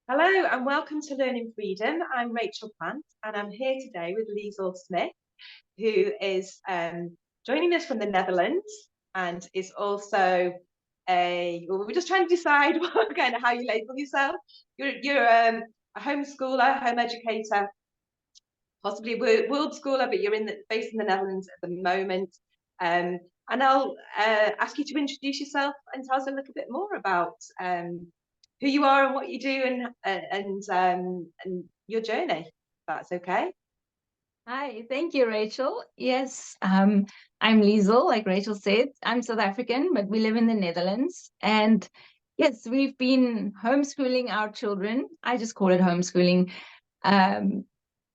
Hello and welcome to Learning Freedom. I'm Rachel Plant and I'm here today with Liezl Smith, who is joining us from the Netherlands and is also we're just trying to decide what kind of how you label yourself. You're a homeschooler, home educator, possibly a world schooler, but you're based in the Netherlands at the moment. And I'll ask you to introduce yourself and tell us a little bit more about who you are and what you do and your journey. If that's okay. Hi, thank you, Rachel. Yes, I'm Liezl, like Rachel said. I'm South African, but we live in the Netherlands. And yes, we've been homeschooling our children. I just call it homeschooling. Um,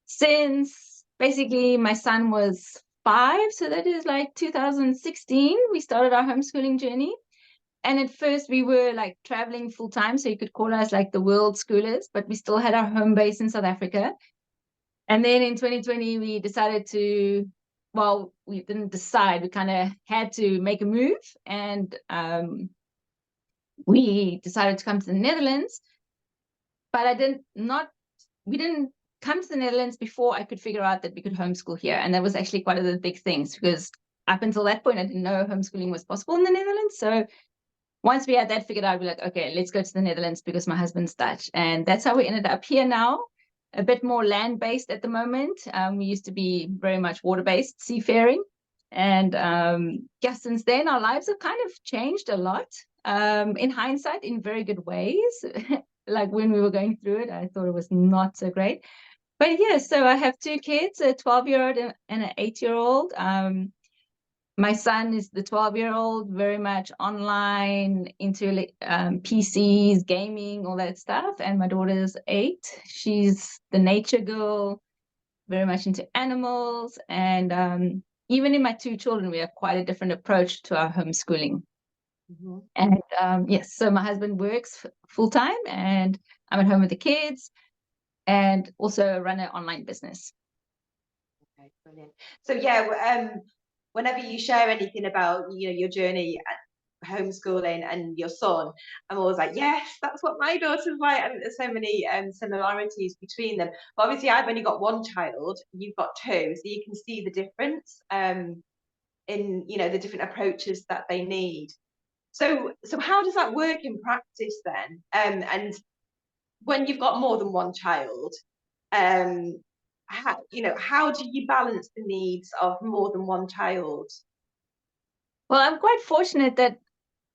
since basically my son was 5, so that is like 2016, we started our homeschooling journey. And at first we were like traveling full time, so you could call us like the world schoolers, but we still had our home base in South Africa. And then in 2020, we decided well, we didn't decide, we kind of had to make a move. And we decided to come to the Netherlands. But we didn't come to the Netherlands before I could figure out that we could homeschool here. And that was actually quite a big thing because up until that point, I didn't know homeschooling was possible in the Netherlands. So once we had that figured out, we're like, okay, let's go to the Netherlands because my husband's Dutch. And that's how we ended up here now, a bit more land-based at the moment. We used to be very much water-based, seafaring. And yeah, since then, our lives have kind of changed a lot. In hindsight, in very good ways. Like when we were going through it, I thought it was not so great. But yeah, so I have 2 kids, a 12-year-old and an 8-year-old. My son is the 12-year-old, very much online, into PCs, gaming, all that stuff. And my daughter is 8. She's the nature girl, very much into animals. And even in my 2 children, we have quite a different approach to our homeschooling. Mm-hmm. And yes, so my husband works full time and I'm at home with the kids and also run an online business. Okay, brilliant. So yeah, whenever you share anything about your journey at homeschooling and your son, I'm always like, yes, that's what my daughter's like. And there's so many similarities between them. But obviously, I've only got one child. You've got 2, so you can see the difference in the different approaches that they need. So how does that work in practice then? And when you've got more than one child, how do you balance the needs of more than one child? Well, I'm quite fortunate that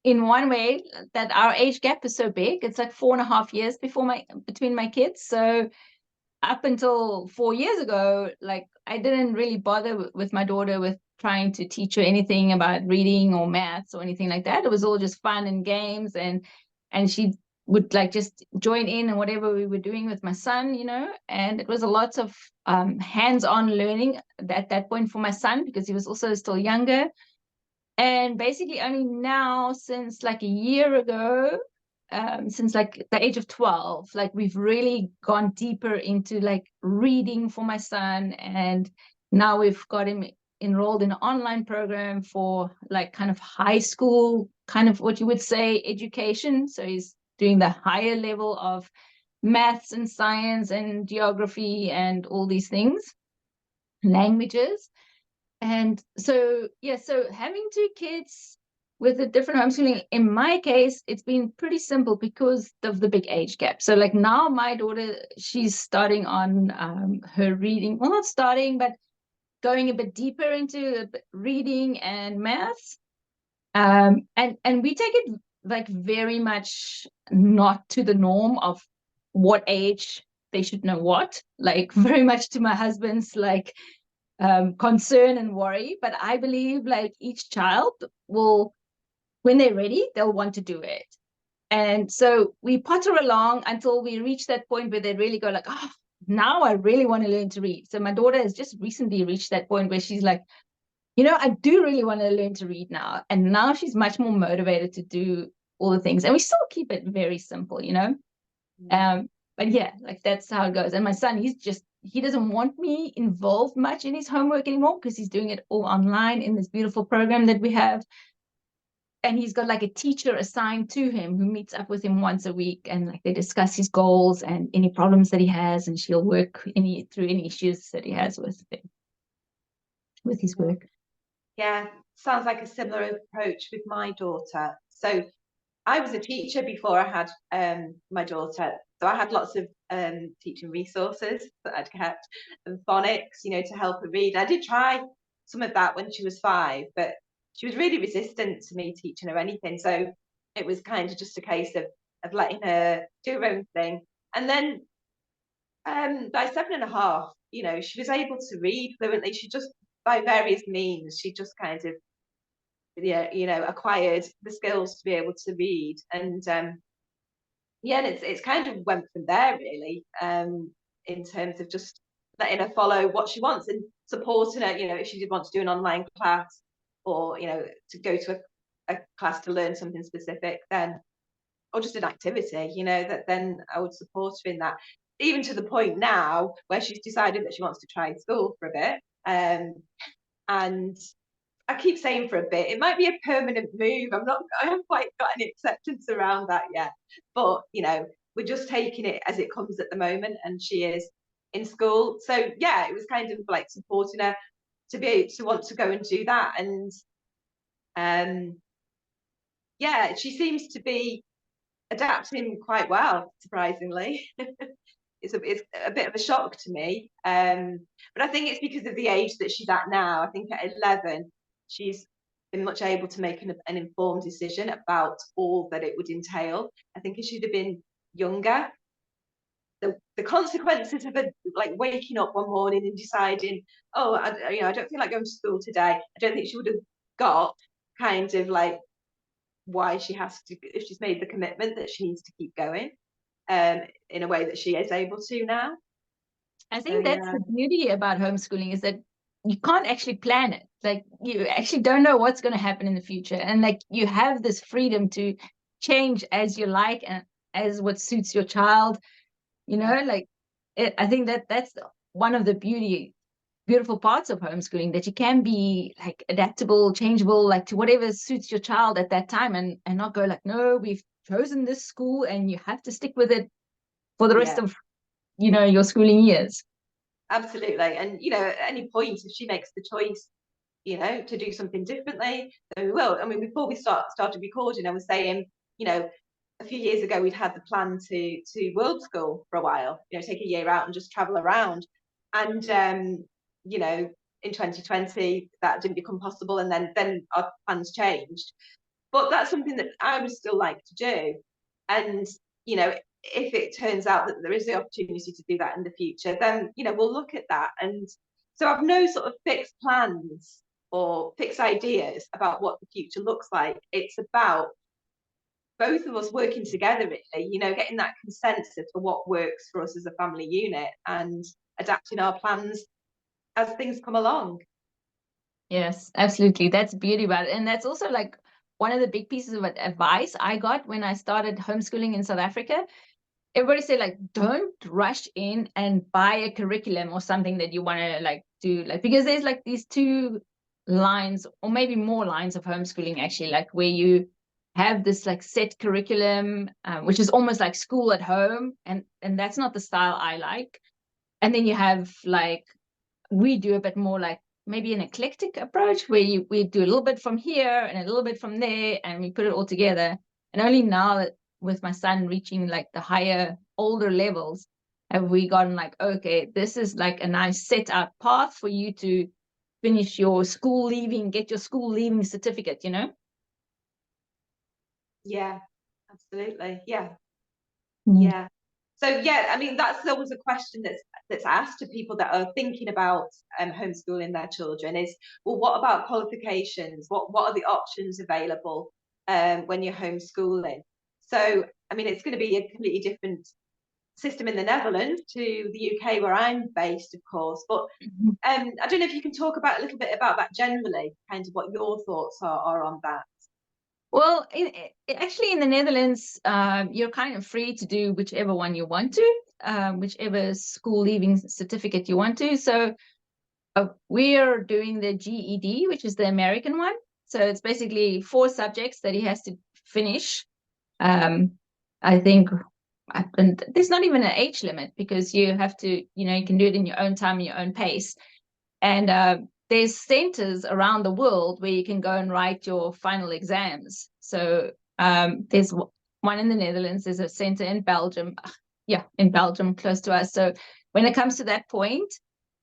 in one way that our age gap is so big. It's like 4.5 years between my kids. So up until 4 years ago, like I didn't really bother with my daughter with trying to teach her anything about reading or maths or anything like that. It was all just fun and games, and she would like just join in and whatever we were doing with my son, and it was a lot of hands-on learning at that point for my son because he was also still younger. And basically only now, since like a year ago, since like the age of 12, like we've really gone deeper into like reading for my son. And now we've got him enrolled in an online program for like kind of high school, kind of what you would say education. So he's doing the higher level of maths and science and geography and all these things, languages. And so, yeah, so having 2 kids with a different homeschooling, in my case, it's been pretty simple because of the big age gap. So like now my daughter, she's starting on her reading, well, not starting, but going a bit deeper into reading and maths. And we take it like very much not to the norm of what age they should know what, like very much to my husband's like concern and worry. But I believe like each child will, when they're ready, they'll want to do it. And so we potter along until we reach that point where they really go like, oh, now I really want to learn to read. So my daughter has just recently reached that point where she's like, I do really want to learn to read now. And now she's much more motivated to do all the things. And we still keep it very simple, but yeah, like that's how it goes. And my son, he doesn't want me involved much in his homework anymore because he's doing it all online in this beautiful program that we have. and he's got like a teacher assigned to him who meets up with him once a week, and like they discuss his goals and any problems that he has, and she'll work through any issues that he has with his work. Yeah, sounds like a similar approach with my daughter. So I was a teacher before I had my daughter. So I had lots of teaching resources that I'd kept, and phonics, to help her read. I did try some of that when she was 5, but she was really resistant to me teaching her anything. So it was kind of just a case of letting her do her own thing. And then by 7.5, she was able to read fluently. She just, by various means, she just kind of acquired the skills to be able to read. And and it's kind of went from there, really, in terms of just letting her follow what she wants and supporting her, if she did want to do an online class, or to go to a class to learn something specific, then, or just an activity, that then I would support her in that, even to the point now where she's decided that she wants to try school for a bit. And I keep saying for a bit, it might be a permanent move. I haven't quite got any acceptance around that yet. But, we're just taking it as it comes at the moment, and she is in school. So yeah, it was kind of like supporting her to be able to want to go and do that. And she seems to be adapting quite well, surprisingly. It's a bit of a shock to me. But I think it's because of the age that she's at now. I think at 11, she's been much able to make an informed decision about all that it would entail. I think if she'd have been younger, the consequences of like waking up one morning and deciding, oh, I don't feel like going to school today, I don't think she would have got kind of like why she has to, if she's made the commitment that she needs to keep going in a way that she is able to now. I think that's the beauty about homeschooling, is that you can't actually plan it. Like, you actually don't know what's going to happen in the future, and like you have this freedom to change as you like and as what suits your child. Like I think that's one of the beautiful parts of homeschooling, that you can be like adaptable, changeable, like to whatever suits your child at that time, and not go like, no, we've chosen this school and you have to stick with it for the rest of your schooling years. Absolutely. And at any point, if she makes the choice to do something differently, then we will. I mean, before we started recording, I was saying, a few years ago we'd had the plan to world school for a while, take a year out and just travel around. And in 2020 that didn't become possible, and then our plans changed. But that's something that I would still like to do. And if it turns out that there is the opportunity to do that in the future, then we'll look at that. And so I've no sort of fixed plans or fixed ideas about what the future looks like. It's about both of us working together, really, getting that consensus for what works for us as a family unit, and adapting our plans as things come along. Yes, absolutely. That's the beauty about it. And that's also like one of the big pieces of advice I got when I started homeschooling in South Africa. Everybody said, like, don't rush in and buy a curriculum or something that you want to like do, like, because there's like these 2 lines or maybe more lines of homeschooling, actually, like where you have this like set curriculum, which is almost like school at home, and that's not the style I like. And then you have like, we do a bit more like maybe an eclectic approach, where we do a little bit from here and a little bit from there, and we put it all together. And only now that with my son reaching like the higher, older levels, have we gotten like, okay, this is like a nice set out path for you to finish your school leaving, get your school leaving certificate, Yeah, absolutely. Yeah. Mm. Yeah. So I mean, that's always a question that's asked to people that are thinking about homeschooling their children, is, well, what about qualifications? What are the options available when you're homeschooling? So I mean, it's going to be a completely different system in the Netherlands to the UK where I'm based, of course. But I don't know if you can talk about a little bit about that generally, kind of what your thoughts are on that. Well, actually, in the Netherlands, you're kind of free to do whichever one you want to, whichever school leaving certificate you want to. So we're doing the GED, which is the American one. So it's basically 4 subjects that he has to finish. I think, and there's not even an age limit, because you have to, you can do it in your own time, your own pace. And there's centers around the world where you can go and write your final exams. So there's one in the Netherlands, there's a center in Belgium, in Belgium, close to us. So when it comes to that point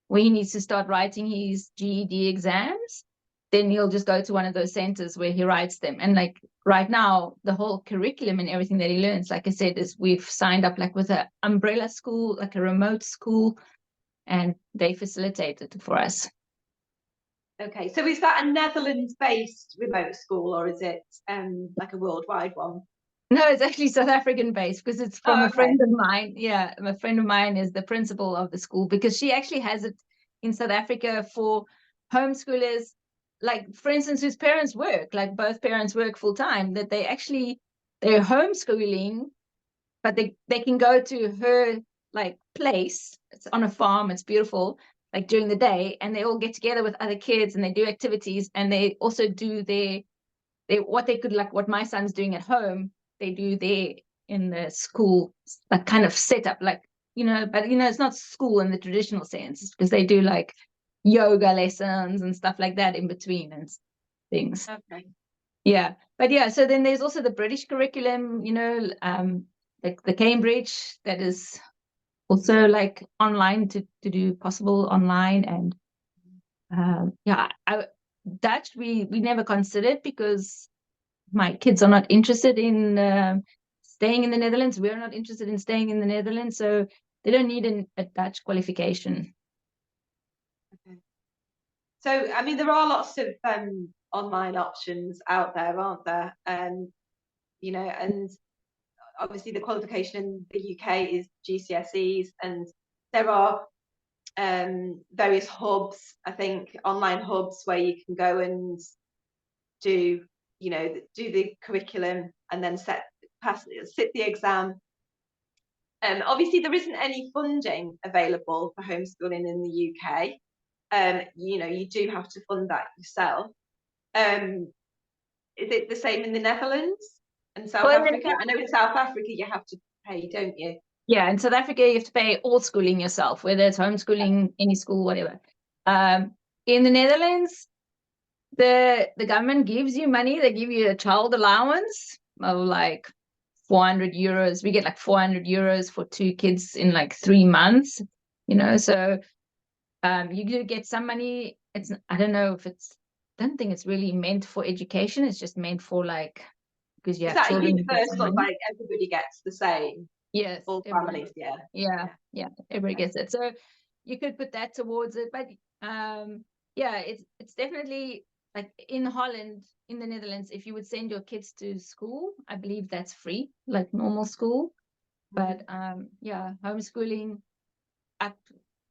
where he needs to start writing his GED exams, then he'll just go to one of those centers where he writes them. And like right now, the whole curriculum and everything that he learns, like I said, is we've signed up like with an umbrella school, like a remote school, and they facilitate it for us. Okay, so is that a Netherlands-based remote school, or is it like a worldwide one? No, it's actually South African based, because it's from a friend of mine. Yeah, a friend of mine is the principal of the school, because she actually has it in South Africa for homeschoolers, like for instance, whose parents work, like both parents work full time, that they're homeschooling, but they can go to her like place. It's on a farm, it's beautiful, like during the day, and they all get together with other kids and they do activities, and they also do what my son's doing at home, they do there in the school, like kind of setup, like, but it's not school in the traditional sense, because they do like yoga lessons and stuff like that in between and things. Okay. Yeah, but yeah, so then there's also the British curriculum, the Cambridge, that is also like online to do possible online. And Dutch we never considered, because my kids are not interested in staying in the Netherlands. We're not interested in staying in the Netherlands, so they don't need a Dutch qualification. Okay. So, I mean, there are lots of online options out there, aren't there? And obviously the qualification in the UK is GCSEs, and there are various hubs, I think, online hubs where you can go and do the curriculum and then sit the exam. Obviously, there isn't any funding available for homeschooling in the UK. You do have to fund that yourself. Is it the same in the Netherlands and South Africa? I know in South Africa you have to pay, don't you? Yeah, in South Africa you have to pay all schooling yourself, whether it's homeschooling, any school, whatever. In the Netherlands, the government gives you money. They give you a child allowance of like 400 euros. We get like 400 euros for 2 kids in like 3 months, so you do get some money. I don't know if I don't think it's really meant for education. It's just meant for like, because you have children. Is that universal, like everybody gets the same? Yes. All families, yeah. Everybody gets it. So you could put that towards it. But it's definitely like in Holland, in the Netherlands, if you would send your kids to school, I believe that's free, like normal school. But homeschooling,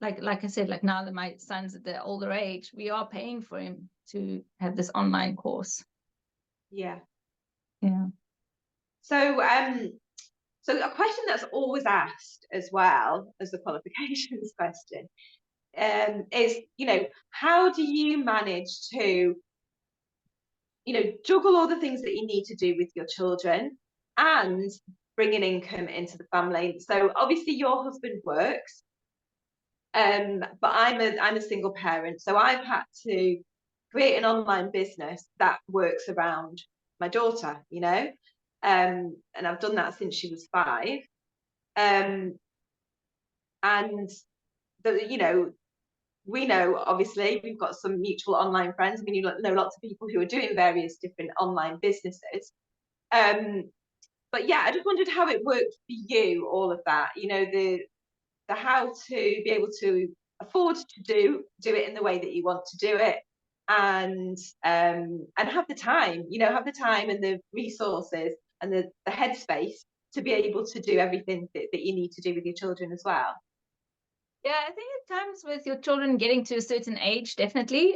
like I said, like now that my son's at the older age, we are paying for him to have this online course. Yeah. So a question that's always asked as well as the qualifications question is, how do you manage to, juggle all the things that you need to do with your children and bring an income into the family? So obviously your husband works, but I'm a single parent, so I've had to create an online business that works around my daughter, and I've done that since she was 5. And we know, obviously, we've got some mutual online friends. I mean, you know lots of people who are doing various different online businesses. But yeah, I just wondered how it worked for you, all of that, the how to be able to afford to do it in the way that you want to do it, and have the time, have the time and the resources and the headspace to be able to do everything that you need to do with your children as well. Yeah, I think at times with your children getting to a certain age, definitely.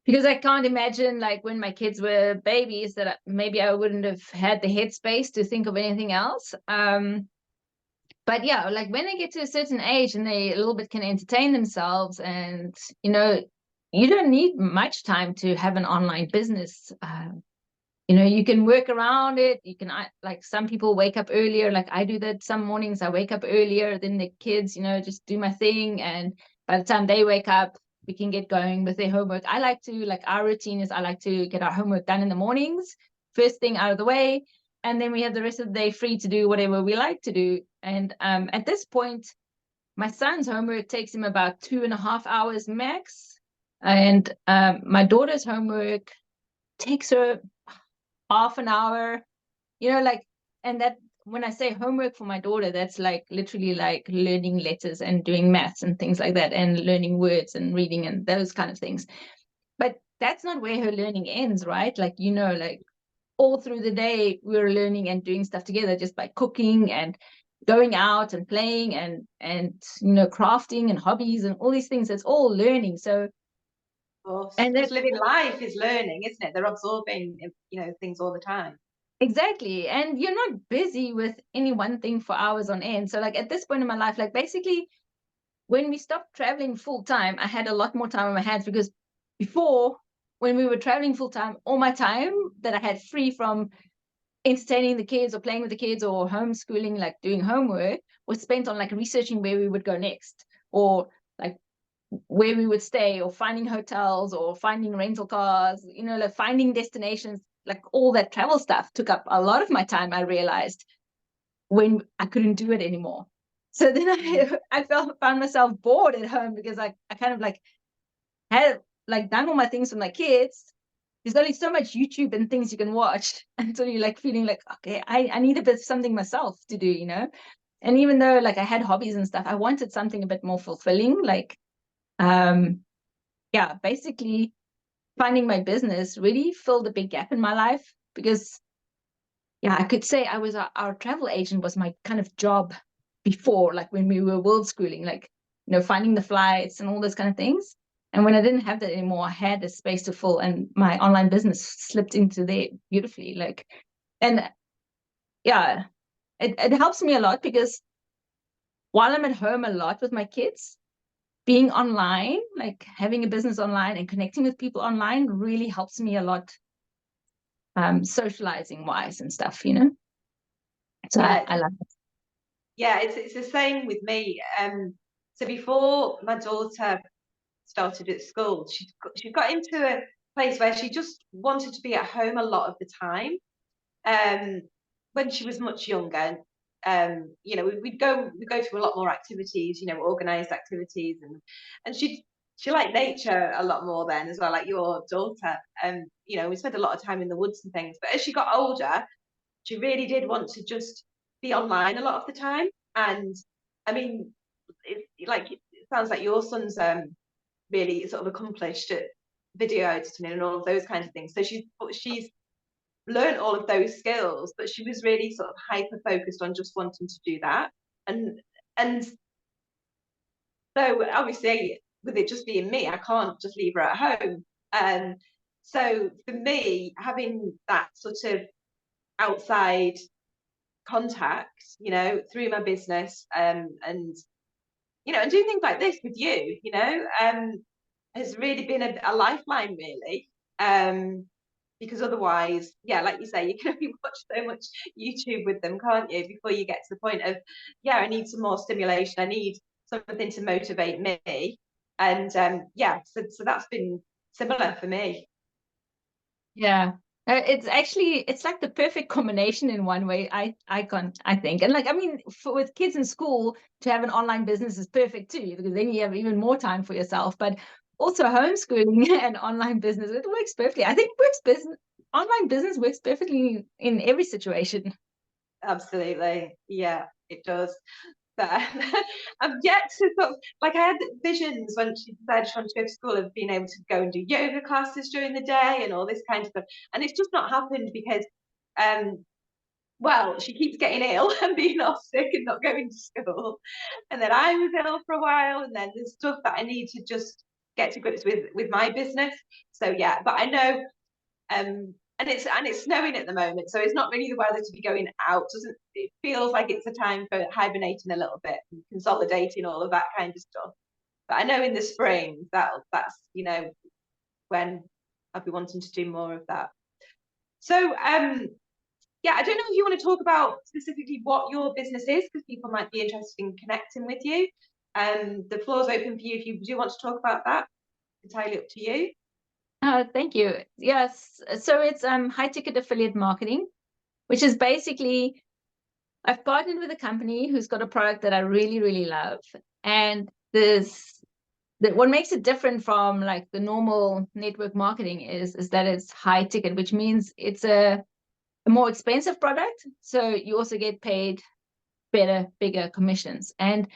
Because I can't imagine, like when my kids were babies, that maybe I wouldn't have had the headspace to think of anything else. But yeah, like when they get to a certain age and they a little bit can entertain themselves, and you don't need much time to have an online business. You know, you can work around it. You can, like, some people wake up earlier, like I do that some mornings. I wake up earlier than the kids, you know, just do my thing, and by the time they wake up, we can get going with their homework. I like to, like, our routine is I like to get our homework done in the mornings, first thing out of the way, and then we have the rest of the day free to do whatever we like to do. And at this point, my son's homework takes him about 2.5 hours max, and my daughter's homework takes her half an hour, you know, like, and that, when I say homework for my daughter, that's like literally like learning letters and doing maths and things like that, and learning words and reading and those kind of things. But that's not where her learning ends, right? Like, you know, like all through the day we're learning and doing stuff together, just by cooking and going out and playing and you know, crafting and hobbies and all these things. It's all learning. So, and Because living life is learning, isn't it? They're absorbing, you know, things all the time. exactly. And you're not busy with any one thing for hours on end. So like at this point in my life, like basically when we stopped traveling full time, I had a lot more time on my hands, because before, when we were traveling full time, all my time that I had free from entertaining the kids or playing with the kids or homeschooling, like doing homework, was spent on like researching where we would go next, or like where we would stay, or finding hotels, or finding rental cars, you know, like finding destinations. Like all that travel stuff took up a lot of my time, I realized, when I couldn't do it anymore. So then I found myself bored at home, because I kind of like had like done all my things with my kids. There's only so much YouTube and things you can watch until you're like feeling like, okay, I need a bit of something myself to do, you know. And even though like I had hobbies and stuff, I wanted something a bit more fulfilling. Like, yeah, basically finding my business really filled a big gap in my life, because yeah, I could say I was our travel agent was my kind of job before, like when we were world schooling, like, you know, finding the flights and all those kind of things. And when I didn't have that anymore, I had a space to fill, and my online business slipped into there beautifully. Like, and yeah, it helps me a lot, because while I'm at home a lot with my kids, being online, like having a business online and connecting with people online, really helps me a lot, socializing wise and stuff, you know. So Yeah, I love it. yeah, it's the same with me. So before my daughter started at school, she got into a place where she just wanted to be at home a lot of the time. Um, when she was much younger, you know, we'd go through a lot more activities, you know, organised activities, and she liked nature a lot more then as well, like your daughter. You know, we spent a lot of time in the woods and things. But as she got older, she really did want to just be online a lot of the time. And I mean, it sounds like your son's really sort of accomplished at video editing and all of those kinds of things. So she's learned all of those skills, but she was really sort of hyper focused on just wanting to do that. And so obviously, with it just being me, I can't just leave her at home. So for me, having that sort of outside contact, you know, through my business, and you know, and doing things like this with you, you know, has really been a lifeline, really. Because otherwise, yeah, like you say, you can only watch so much YouTube with them, can't you, before you get to the point of, yeah, I need some more stimulation, I need something to motivate me. And yeah, so that's been similar for me. Yeah. It's like the perfect combination in one way. I think. And like, I mean, with kids in school, to have an online business is perfect too, because then you have even more time for yourself. But also homeschooling and online business, it works perfectly. I think online business works perfectly in every situation. Absolutely, yeah, it does. But I've yet to sort of, like, I had visions when she decided she wanted to go to school of being able to go and do yoga classes during the day and all this kind of stuff. And it's just not happened because well, she keeps getting ill and being off sick and not going to school. And then I was ill for a while, and then there's stuff that I need to just get to grips with my business. So yeah, but I know and it's snowing at the moment, so it's not really the weather to be going out. Doesn't it feels like it's a time for hibernating a little bit and consolidating all of that kind of stuff. But I know in the spring that's when I'll be wanting to do more of that. So yeah, I don't know if you want to talk about specifically what your business is, because people might be interested in connecting with you. The floor's open for you if you do want to talk about that. Entirely up to you. Thank you. Yes, so it's high ticket affiliate marketing, which is basically I've partnered with a company who's got a product that I really, really love. And what makes it different from like the normal network marketing is that it's high ticket, which means it's a more expensive product. So you also get paid better, bigger commissions. And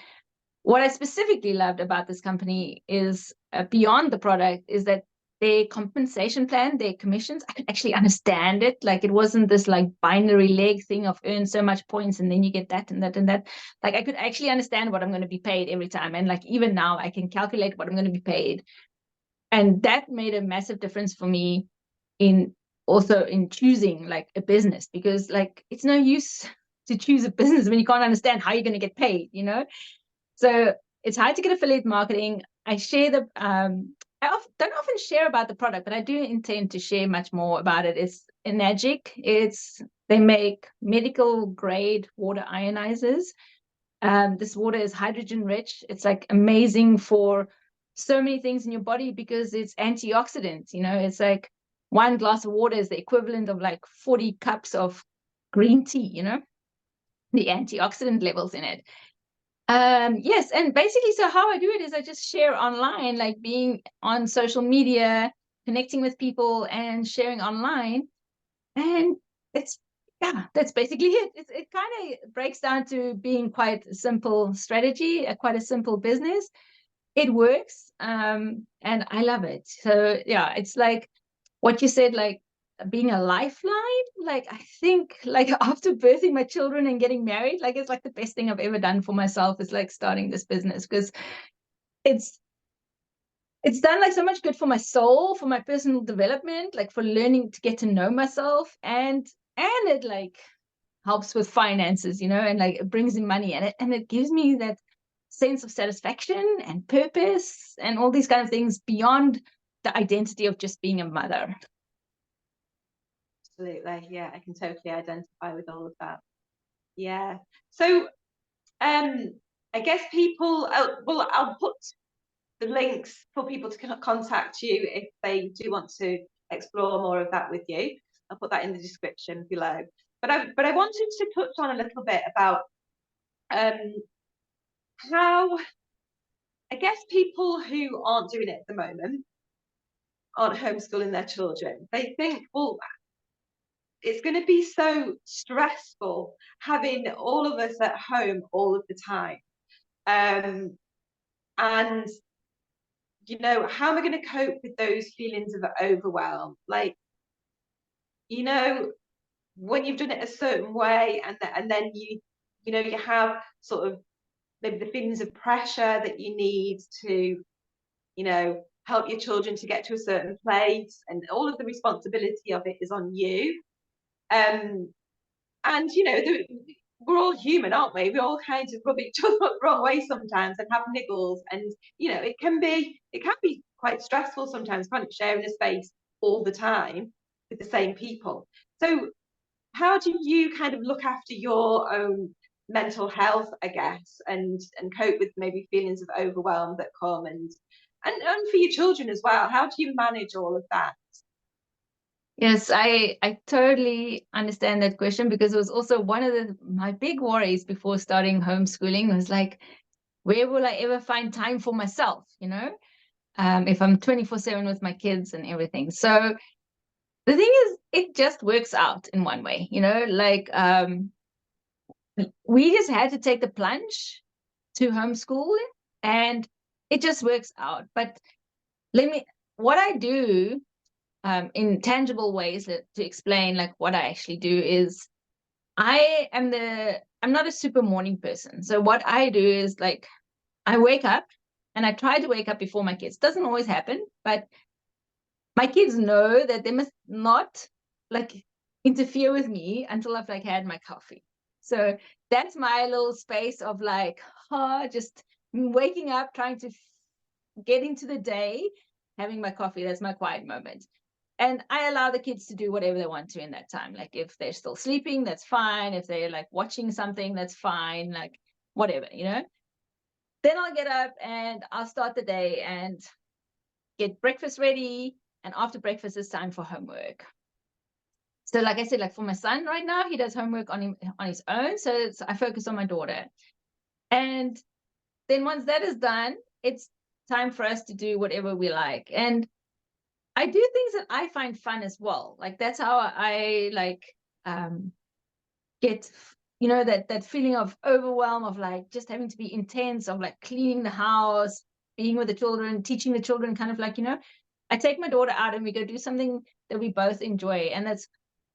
what I specifically loved about this company is beyond the product is that their compensation plan, their commissions, I could actually understand it. Like it wasn't this like binary leg thing of earn so much points and then you get that and that and that. Like I could actually understand what I'm going to be paid every time. And like even now I can calculate what I'm going to be paid. And that made a massive difference for me in also in choosing like a business, because like it's no use to choose a business when you can't understand how you're going to get paid, you know? So it's high ticket affiliate marketing. I share the don't often share about the product, but I do intend to share much more about it. It's Enagic. They make medical grade water ionizers. This water is hydrogen rich. It's like amazing for so many things in your body because it's antioxidants. You know, it's like one glass of water is the equivalent of like 40 cups of green tea, you know, the antioxidant levels in it. Yes, and basically, so how I do it is I just share online, like being on social media, connecting with people and sharing online. And that's basically it. It kind of breaks down to being quite a simple strategy, quite a simple business. It works, and I love it. So yeah, it's like what you said, like being a lifeline. Like I think like after birthing my children and getting married, like it's like the best thing I've ever done for myself is like starting this business, because it's done like so much good for my soul, for my personal development, like for learning to get to know myself, and it like helps with finances, you know, and like it brings in money, and it gives me that sense of satisfaction and purpose and all these kind of things beyond the identity of just being a mother. Absolutely, yeah, I can totally identify with all of that. Yeah, so I guess people, well, I'll put the links for people to contact you if they do want to explore more of that with you. I'll put that in the description below. But I wanted to touch on a little bit about how I guess people who aren't doing it at the moment, aren't homeschooling their children, they think, well, it's going to be so stressful having all of us at home all of the time. And how am I going to cope with those feelings of overwhelm? Like, when you've done it a certain way, and then you have sort of maybe the feelings of pressure that you need to, help your children to get to a certain place, and all of the responsibility of it is on you. And we're all human, aren't we? We all kind of rub each other the wrong way sometimes and have niggles, and it can be quite stressful sometimes, can't it, sharing a space all the time with the same people. So how do you kind of look after your own mental health, I guess, and cope with maybe feelings of overwhelm that come, and for your children as well? How do you manage all of that? Yes, I totally understand that question, because it was also one of my big worries before starting homeschooling was like, where will I ever find time for myself, if I'm 24/7 with my kids and everything. So the thing is, it just works out in one way, like we just had to take the plunge to homeschooling, and it just works out. But what I do in tangible ways to explain like what I actually do is I'm not a super morning person. So what I do is like I wake up, and I try to wake up before my kids. Doesn't always happen, but my kids know that they must not like interfere with me until I've like had my coffee. So that's my little space of like, just waking up, trying to get into the day having my coffee. That's my quiet moment. And I allow the kids to do whatever they want to in that time. Like if they're still sleeping, that's fine. If they're like watching something, that's fine. Like whatever, you know. Then I'll get up and I'll start the day and get breakfast ready. And after breakfast, it's time for homework. So like I said, like for my son right now, he does homework on his own. So I focus on my daughter. And then once that is done, it's time for us to do whatever we like. And I do things that I find fun as well. Like that's how I like get, you know, that feeling of overwhelm of like just having to be intense, of like cleaning the house, being with the children, teaching the children, kind of like, you know, I take my daughter out and we go do something that we both enjoy. And that's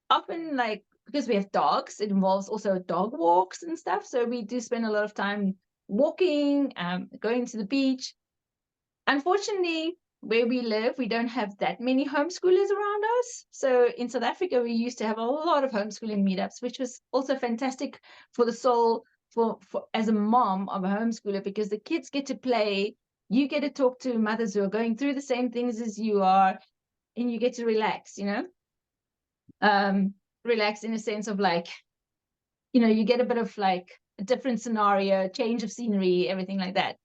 often like, because we have dogs, it involves also dog walks and stuff. So we do spend a lot of time walking, going to the beach. Unfortunately, where we live, we don't have that many homeschoolers around us. So in South Africa, we used to have a lot of homeschooling meetups, which was also fantastic for the soul, for as a mom of a homeschooler, because the kids get to play. You get to talk to mothers who are going through the same things as you are, and you get to relax, you know, relax in a sense of like, you know, you get a bit of like a different scenario, change of scenery, everything like that.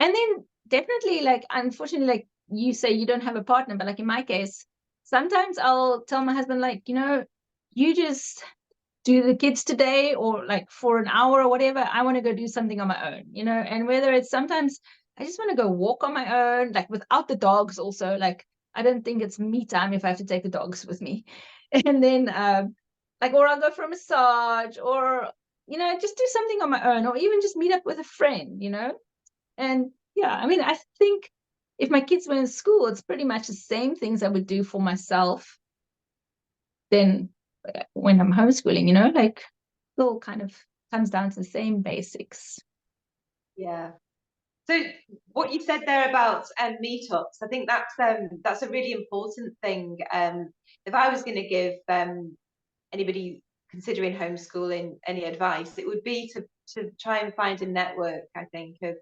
And then definitely, like, unfortunately, like you say, you don't have a partner, but like in my case, sometimes I'll tell my husband, like, you know, you just do the kids today, or like for an hour or whatever. I want to go do something on my own, you know, and whether it's sometimes I just want to go walk on my own, like without the dogs also. Like, I don't think it's me time if I have to take the dogs with me. And then, like, or I'll go for a massage, or, you know, just do something on my own, or even just meet up with a friend, you know. And yeah, I mean, I think if my kids were in school, it's pretty much the same things I would do for myself then when I'm homeschooling, you know, like it all kind of comes down to the same basics. Yeah. So what you said there about meetups, I think that's a really important thing. If I was going to give anybody considering homeschooling any advice, it would be to try and find a network, I think, of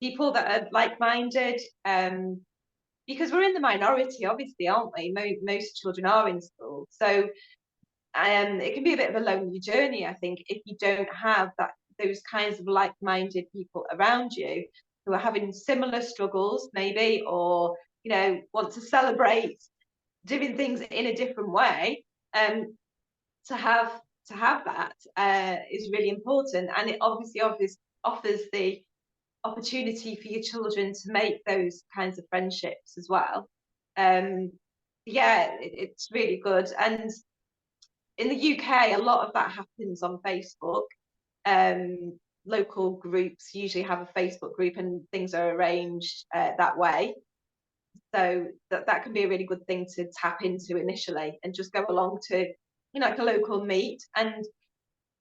people that are like-minded, because we're in the minority, obviously, aren't we? Most children are in school, so it can be a bit of a lonely journey, I think, if you don't have those kinds of like-minded people around you who are having similar struggles, maybe, or you know, want to celebrate doing things in a different way. To have that is really important, and it obviously offers the opportunity for your children to make those kinds of friendships as well. Yeah, it's really good. And in the UK, a lot of that happens on Facebook. Local groups usually have a Facebook group, and things are arranged that way. So that can be a really good thing to tap into initially, and just go along to, you know, like a local meet. And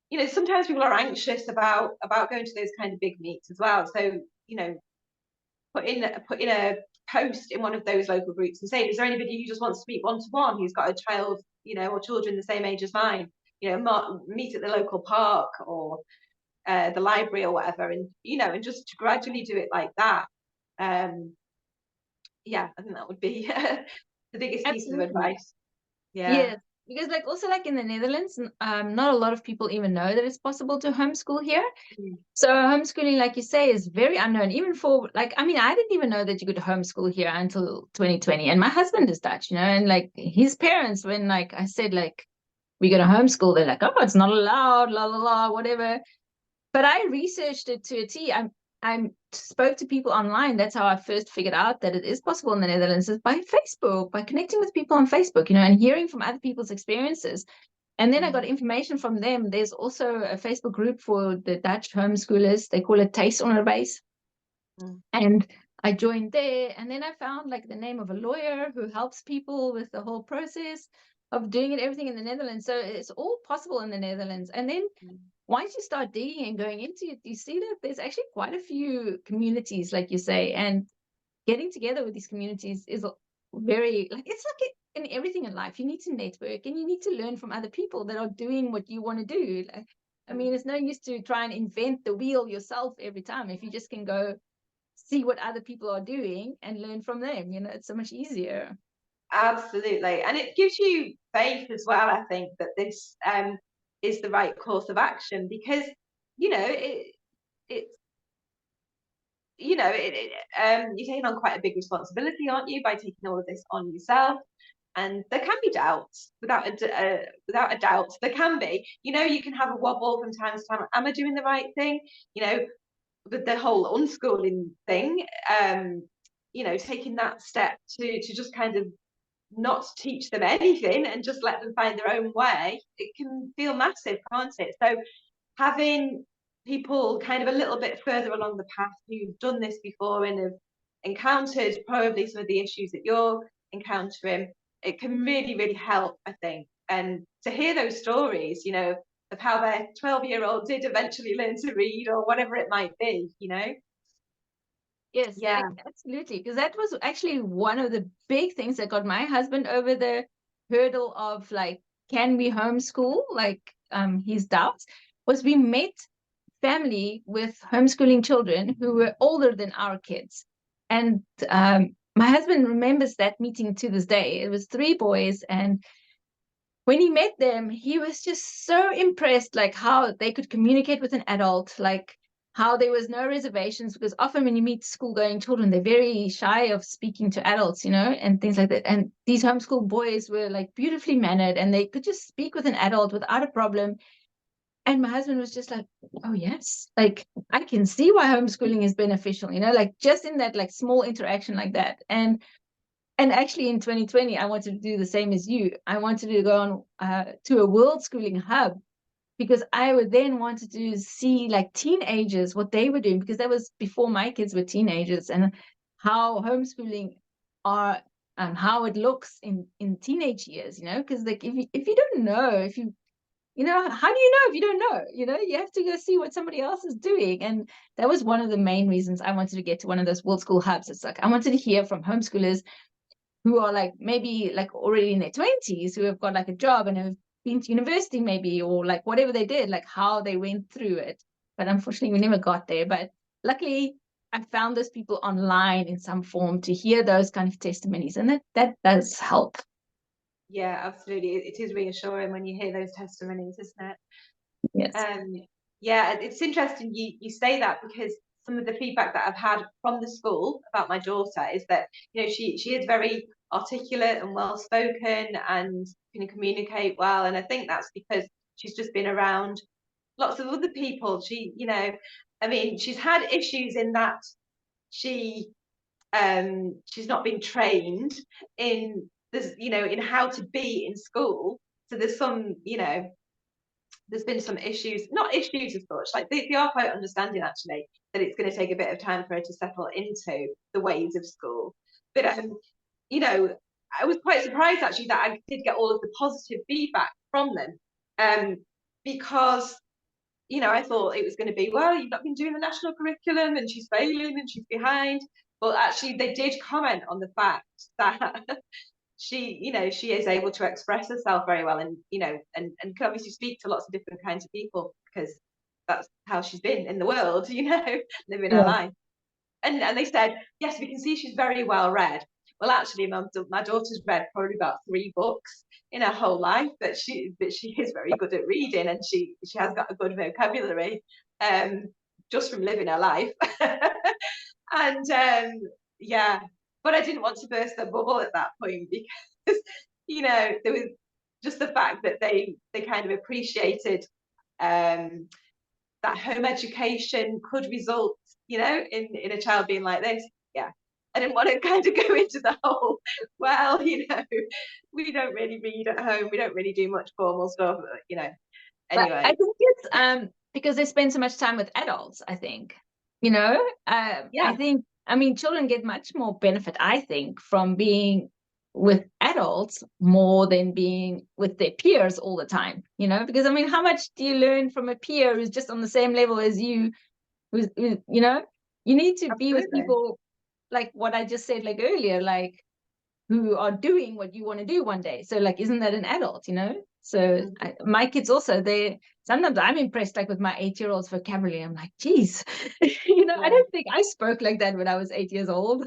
you know, sometimes people are anxious about going to those kind of big meets as well. So you know, put in a post in one of those local groups and say, is there anybody who just wants to meet one-to-one, who's got a child, you know, or children the same age as mine, you know, meet at the local park or the library or whatever, and you know, and just to gradually do it like that. Yeah, I think that would be the biggest piece of Absolutely. advice. Yeah. Yes, because like also like in the Netherlands, not a lot of people even know that it's possible to homeschool here. So homeschooling, like you say, is very unknown, even for like, I mean, I didn't even know that you could homeschool here until 2020. And my husband is Dutch, you know, and like his parents, when like I said, like, we're going to homeschool, they're like, oh, it's not allowed, la, la, la, whatever. But I researched it to a T. I spoke to people online. That's how I first figured out that it is possible in the Netherlands, is by Facebook, by connecting with people on Facebook, you know, and hearing from other people's experiences. And then I got information from them. There's also a Facebook group for the Dutch homeschoolers. They call it Thuisonderwijs. And I joined there. And then I found like the name of a lawyer who helps people with the whole process of doing it, everything in the Netherlands. So it's all possible in the Netherlands. And then once you start digging and going into it, you see that there's actually quite a few communities, like you say, and getting together with these communities is very, like, it's like in everything in life. You need to network and you need to learn from other people that are doing what you want to do. Like, I mean, it's no use to try and invent the wheel yourself every time if you just can go see what other people are doing and learn from them. You know, it's so much easier. Absolutely. And it gives you faith as well, I think, that this is the right course of action, because, you know, it's, you're taking on quite a big responsibility, aren't you, by taking all of this on yourself? And there can be doubts, without a doubt. There can be, you can have a wobble from time to time. Am I doing the right thing? With the whole unschooling thing, taking that step to just kind of not teach them anything and just let them find their own way, it can feel massive, can't it? So having people kind of a little bit further along the path who've done this before and have encountered probably some of the issues that you're encountering, it can really, really help, I think. And to hear those stories, of how their 12-year-old did eventually learn to read, or whatever it might be, Yes, Yeah. absolutely. Because that was actually one of the big things that got my husband over the hurdle of like, can we homeschool? Like, his doubts was we met family with homeschooling children who were older than our kids. And my husband remembers that meeting to this day. It was 3 boys, and when he met them, he was just so impressed, like how they could communicate with an adult, like how there was no reservations, because often when you meet school-going children, they're very shy of speaking to adults, and things like that. And these homeschool boys were like beautifully mannered, and they could just speak with an adult without a problem. And my husband was just like, oh yes, like I can see why homeschooling is beneficial, like just in that like small interaction like that. And actually in 2020, I wanted to do the same as you. I wanted to go on to a world schooling hub, because I would then wanted to see like teenagers, what they were doing, because that was before my kids were teenagers, and how homeschooling are, how it looks in teenage years, because like if you don't know, how do you know if you don't know? You have to go see what somebody else is doing. And that was one of the main reasons I wanted to get to one of those world school hubs. It's like I wanted to hear from homeschoolers who are like maybe like already in their 20s, who have got like a job and have been to university maybe, or like whatever they did, like how they went through it. But unfortunately we never got there. But luckily I found those people online in some form to hear those kind of testimonies, and that does help. Yeah, absolutely. It is reassuring when you hear those testimonies, isn't it? Yes. Yeah, it's interesting you say that, because some of the feedback that I've had from the school about my daughter is that, she is very articulate and well spoken and can communicate well. And I think that's because she's just been around lots of other people. She's had issues in that she's not been trained in this, in how to be in school. So there's been some issues, not issues as such, like they are quite understanding actually that it's going to take a bit of time for her to settle into the ways of school. But I was quite surprised actually that I did get all of the positive feedback from them, because I thought it was going to be, well, you've not been doing the national curriculum and she's failing and she's behind. But actually they did comment on the fact that she is able to express herself very well, and and can obviously speak to lots of different kinds of people, because that's how she's been in the world, living her life. And they said, yes, we can see she's very well read. Well, actually, my daughter's read probably about 3 books in her whole life, but she is very good at reading, and she has got a good vocabulary, just from living her life. And yeah, but I didn't want to burst their bubble at that point, because there was just the fact that they kind of appreciated that home education could result, in a child being like this. Yeah, I didn't want to kind of go into the whole, well, we don't really read at home, we don't really do much formal stuff, But anyway. I think it's because they spend so much time with adults, I think. Yeah. I mean, children get much more benefit, I think, from being with adults more than being with their peers all the time, because I mean, how much do you learn from a peer who's just on the same level as you, you need to be with Absolutely. people like what I just said, like earlier, like who are doing what you want to do one day. So like, isn't that an adult, So my kids also, sometimes I'm impressed, like with my 8-year-old's vocabulary. I'm like, geez, I don't think I spoke like that when I was 8 years old.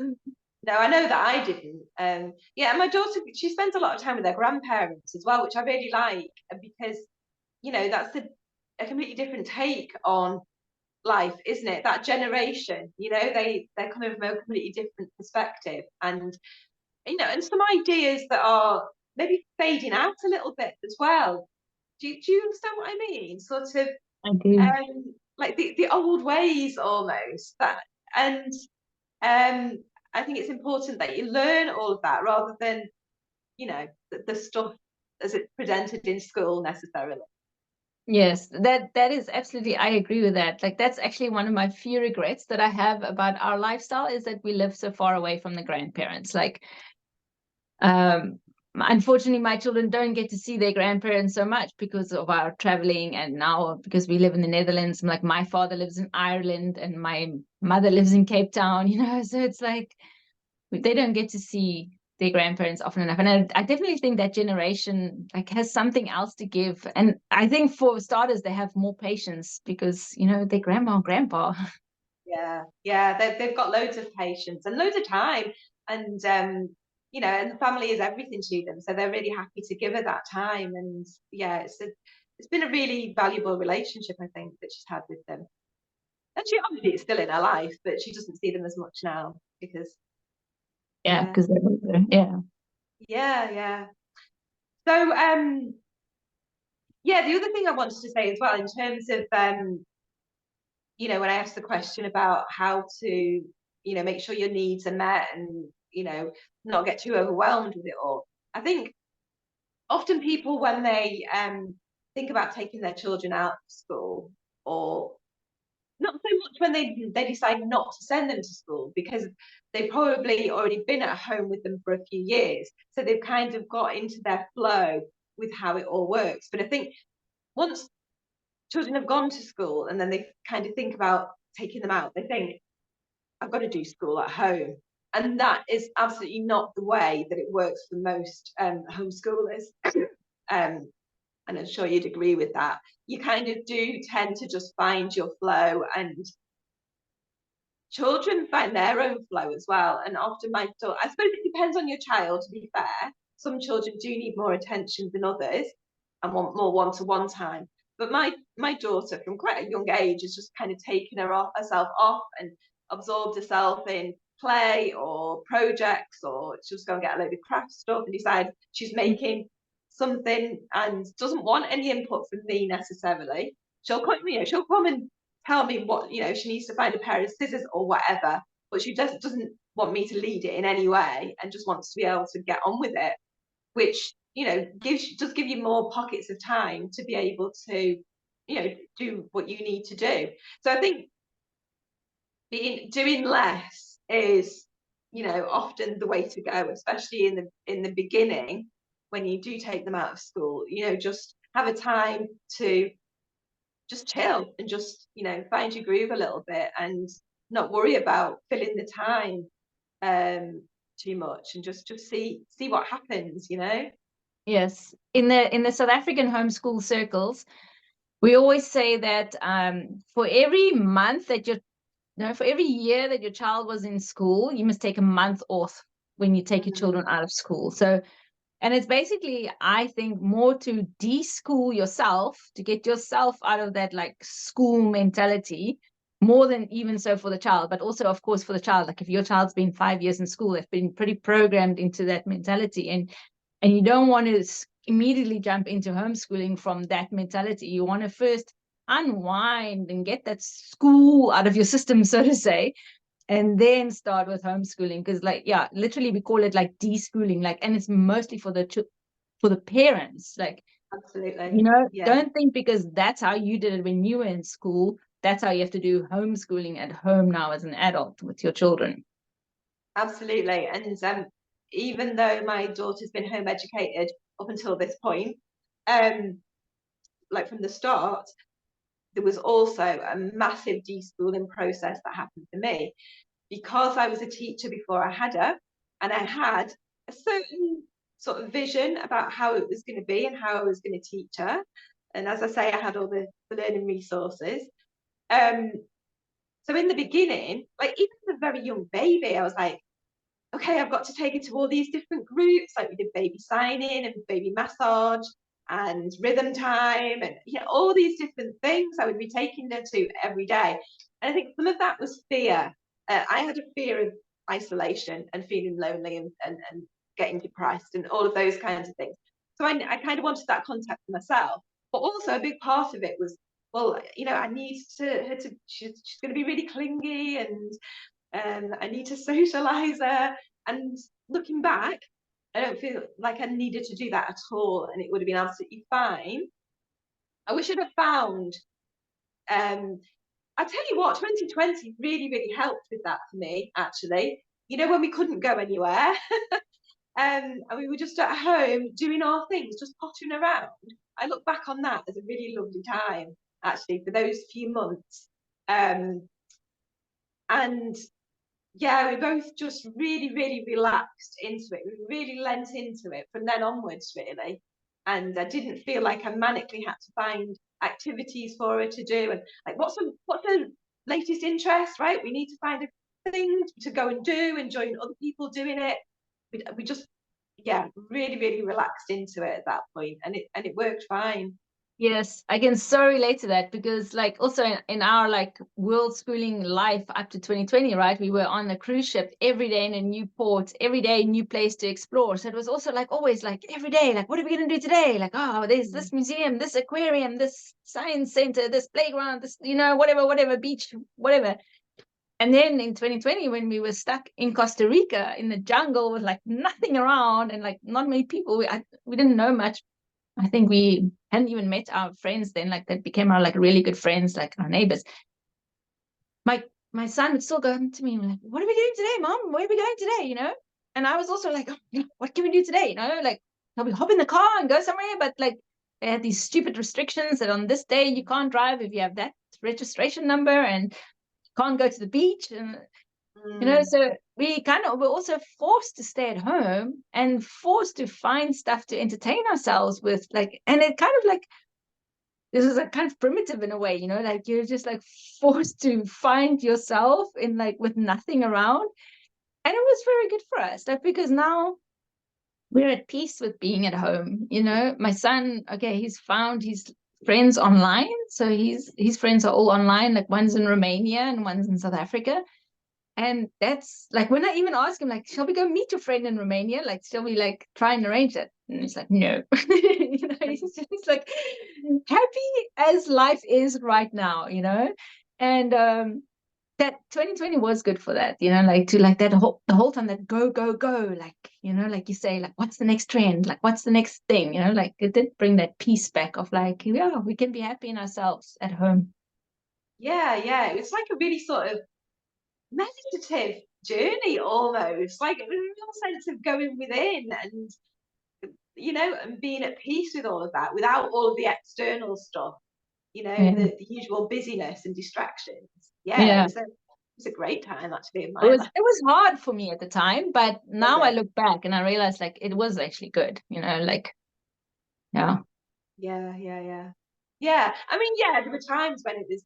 No, I know that I didn't. Yeah, my daughter, she spends a lot of time with her grandparents as well, which I really like, because that's a completely different take on life, isn't it? That generation, they're coming from a completely different perspective, and and some ideas that are maybe fading out a little bit as well. Do you understand what I mean? Sort of, I do. like the old ways almost. And I think it's important that you learn all of that rather than the stuff as it's presented in school necessarily. Yes, that is absolutely, I agree with that. Like, that's actually one of my few regrets that I have about our lifestyle, is that we live so far away from the grandparents. Like, unfortunately, my children don't get to see their grandparents so much because of our traveling, and now because we live in the Netherlands. Like, my father lives in Ireland and my mother lives in Cape Town, so it's like they don't get to see their grandparents often enough. And I definitely think that generation like has something else to give. And I think for starters, they have more patience because, their grandma and grandpa. Yeah, they've got loads of patience and loads of time, and and family is everything to them, so they're really happy to give her that time. And yeah, it's been a really valuable relationship, I think, that she's had with them. And she obviously is still in her life, but she doesn't see them as much now because Yeah, yeah, because they're older. Yeah. yeah. So yeah, the other thing I wanted to say as well, in terms of when I asked the question about how to, make sure your needs are met and, not get too overwhelmed with it all. I think often people, when they think about taking their children out of school, or not so much when they decide not to send them to school, because they've probably already been at home with them for a few years. So they've kind of got into their flow with how it all works. But I think once children have gone to school and then they kind of think about taking them out, they think, I've got to do school at home. And that is absolutely not the way that it works for most homeschoolers. And I'm sure you'd agree with that. You kind of do tend to just find your flow, and children find their own flow as well. And often I suppose it depends on your child, to be fair. Some children do need more attention than others and want more one-to-one time. But my daughter, from quite a young age, has just kind of taken herself off and absorbed herself in play or projects, or she'll just go and get a load of craft stuff and decide she's making something and doesn't want any input from me necessarily. She'll come and tell me what she needs to find a pair of scissors or whatever, but she doesn't want me to lead it in any way and just wants to be able to get on with it, which does give you more pockets of time to be able to do what you need to do. So I think doing less is often the way to go, especially in the beginning when you do take them out of school. Just have a time to just chill and just find your groove a little bit and not worry about filling the time too much, and just see what happens. Yes. In the South African homeschool circles, we always say that for every month that for every year that your child was in school, you must take a month off when you take your children out of school. So, and it's basically, I think, more to de-school yourself, to get yourself out of that like school mentality, more than even so for the child, but also, of course, for the child. Like, if your child's been 5 years in school, they've been pretty programmed into that mentality, and you don't want to immediately jump into homeschooling from that mentality. You want to first unwind and get that school out of your system, so to say, and then start with homeschooling. Because literally we call it like deschooling, and it's mostly for the parents. Absolutely. Yeah, Don't think because that's how you did it when you were in school, that's how you have to do homeschooling at home now as an adult with your children. absolutely. And even though my daughter's been home educated up until this point, like from the start, there was also a massive deschooling process that happened for me, because I was a teacher before I had her, and I had a certain sort of vision about how it was going to be and how I was going to teach her. And as I say, I had all the learning resources. So in the beginning, like even as a very young baby, I was like, okay, I've got to take her to all these different groups. Like we did baby signing and baby massage and rhythm time and all these different things I would be taking her to every day. And I think some of that was fear. I had a fear of isolation and feeling lonely and getting depressed and all of those kinds of things. So I kind of wanted that contact for myself. But also a big part of it was, well, I need her to, she's going to be really clingy and I need to socialise her. And looking back, I don't feel like I needed to do that at all, and it would have been absolutely fine. I wish I'd have found. I tell you what, 2020 really, really helped with that for me. Actually, when we couldn't go anywhere, and we were just at home doing our things, just pottering around. I look back on that as a really lovely time, actually, for those few months. And yeah, we both just really, really relaxed into it. We really lent into it from then onwards, really. And I didn't feel like I manically had to find activities for her to do. And like, what's the latest interest, right? We need to find a thing to go and do and join other people doing it. We just, yeah, really, really relaxed into it at that point, and it worked fine. Yes, I can so relate to that, because like also in our like world schooling life up to 2020, right? We were on a cruise ship every day in a new port, every day new place to explore. So it was also like always like every day, like what are we gonna do today? Like, oh, there's this museum, this aquarium, this science center, this playground, this, whatever, beach, whatever. And then in 2020, when we were stuck in Costa Rica in the jungle with like nothing around and like not many people, we didn't know much. I think we hadn't even met our friends then, like that became our like really good friends, like our neighbors. My son would still go to me like, what are we doing today, Mom? Where are we going today? And I was also like, oh, what can we do today? Like, shall we hop in the car and go somewhere? But like they had these stupid restrictions that on this day you can't drive if you have that registration number, and can't go to the beach. And so we kind of were also forced to stay at home and forced to find stuff to entertain ourselves with, like, and it kind of like, this is like kind of primitive in a way, like you're just like forced to find yourself in like with nothing around. And it was very good for us, like, because now we're at peace with being at home. My son, okay, he's found his friends online. So his friends are all online, like one's in Romania and one's in South Africa. And that's like when I even ask him, like, shall we go meet your friend in Romania? Like, shall we like try and arrange it? And he's like, no. He's just like happy as life is right now, And that 2020 was good for that, like to like that the whole time that go, like, like you say, like, what's the next trend? Like, what's the next thing? Like it did bring that peace back of like, yeah, we can be happy in ourselves at home. Yeah. It was like a really sort of meditative journey almost, like a real sense of going within and and being at peace with all of that without all of the external stuff, Yeah. the usual busyness and distractions. Yeah, Yeah. it was a great time actually in It my was life. it was hard for me at the time, but Was now I it? look back and I realize like it was actually good, like, yeah. Yeah, I mean, yeah, there were times when it was,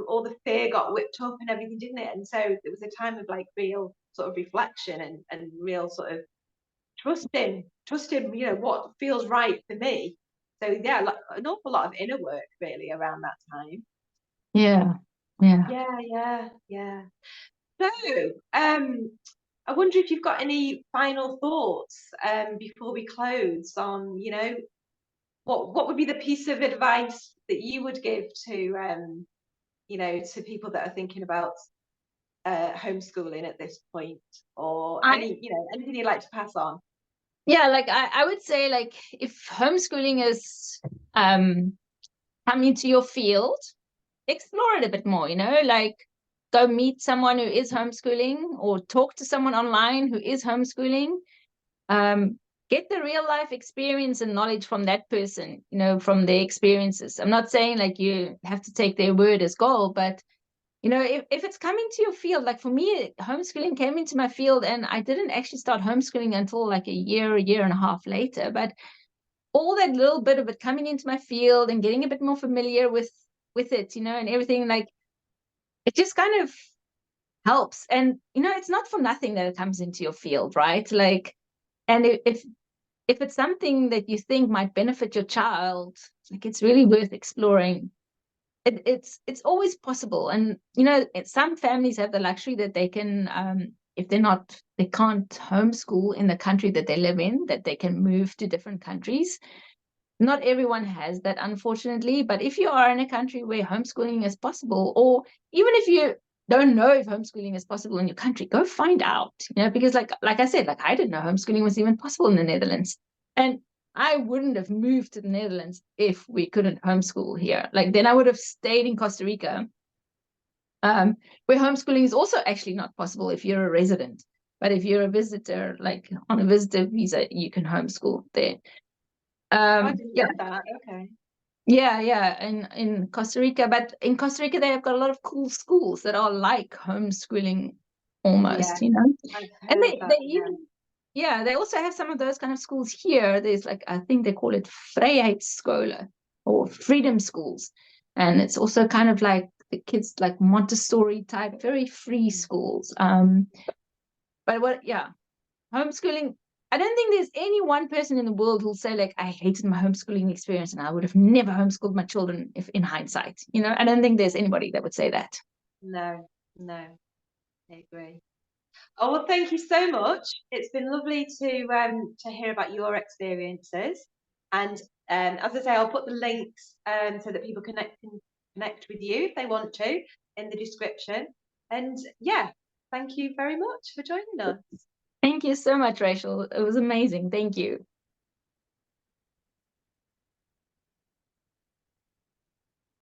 all the fear got whipped up and everything, didn't it? And so there was a time of like real sort of reflection and real sort of trusting, what feels right for me. So yeah, like, an awful lot of inner work really around that time. Yeah. Yeah. So, I wonder if you've got any final thoughts before we close on, what would be the piece of advice that you would give to to people that are thinking about homeschooling at this point, or I anything you'd like to pass on? Yeah, like I would say, like, if homeschooling is coming to your field, explore it a bit more, like go meet someone who is homeschooling or talk to someone online who is homeschooling. Get the real life experience and knowledge from that person, from their experiences. I'm not saying like you have to take their word as gold, but you know, if it's coming to your field, like for me, homeschooling came into my field, and I didn't actually start homeschooling until like a year and a half later. But all that little bit of it coming into my field and getting a bit more familiar with it, you know, and everything, like it just kind of helps. And you know, it's not for nothing that it comes into your field, right? Like, and if it's something that you think might benefit your child, like it's really worth exploring. It's always possible. And you know, some families have the luxury that they can, if they can't homeschool in the country that they live in, that they can move to different countries. Not everyone has that, unfortunately. But if you are in a country where homeschooling is possible, or even if you don't know if homeschooling is possible in your country, go find out, you know, because like I said, like I didn't know homeschooling was even possible in the Netherlands. And I wouldn't have moved to the Netherlands if we couldn't homeschool here. Like then I would have stayed in Costa Rica, where homeschooling is also actually not possible if you're a resident. But if you're a visitor, like on a visitor visa, you can homeschool there. I didn't Yeah. know that. Okay. Yeah, in Costa Rica. But in Costa Rica, they have got a lot of cool schools that are like homeschooling almost, you know. I've And heard that. they also have some of those kind of schools here. There's like, I think they call it Vrijheidsskolen or freedom schools. And it's also kind of like the kids like Montessori type, very free schools. But homeschooling, I don't think there's any one person in the world who'll say like, I hated my homeschooling experience and I would have never homeschooled my children if in hindsight, you know. I don't think there's anybody that would say that. No, I agree. Oh, well, thank you so much. It's been lovely to hear about your experiences. And as I say, I'll put the links so that people can connect with you if they want to in the description. And yeah, thank you very much for joining us. Thank you so much, Rachel. It was amazing. Thank you.